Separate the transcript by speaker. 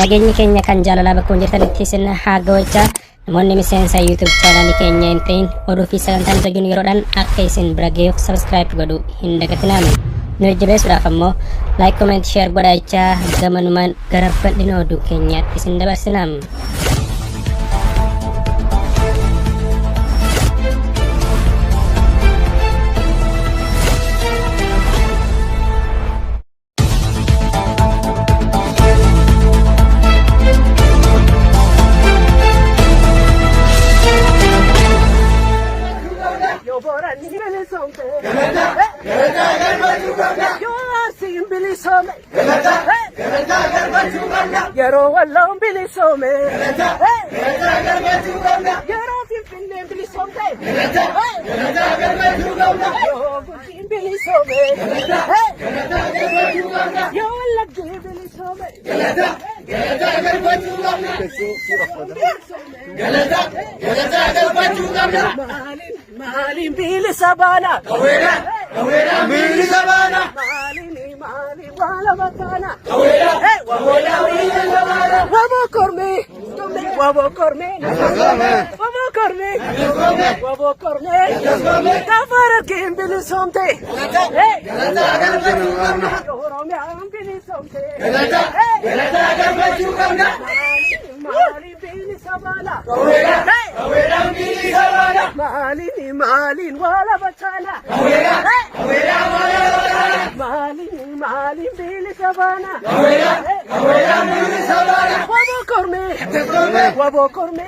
Speaker 1: Nageenyi keenya kan jaalalaa bakka jirtanitti isin haa ga'u. Namoonni miseensa YouTube channel keenya hin ta'in oduu fi sagantaan arginu yeroodhaan akka isin bira ga'uuf subscribe godhu hin dagatinaa. Nu jabeessuudhaaf ammoo like, comment, share godhaa gamanumaan gara bal'ina oduu keenyaatti isin dabarsinaa.
Speaker 2: Yeroo walloon bilisoome yeroo finfinneen bilisoomte yoo gujiin bilisoome yoo wallaggi bilisoome maaliin bilisa baana bilisa baana maaliin wala makaana wabo korme kafara kim bilisomte oromiyaan bilisomte maalin bilisa baana maalin wala makaana maalin bilisa baana wabo korme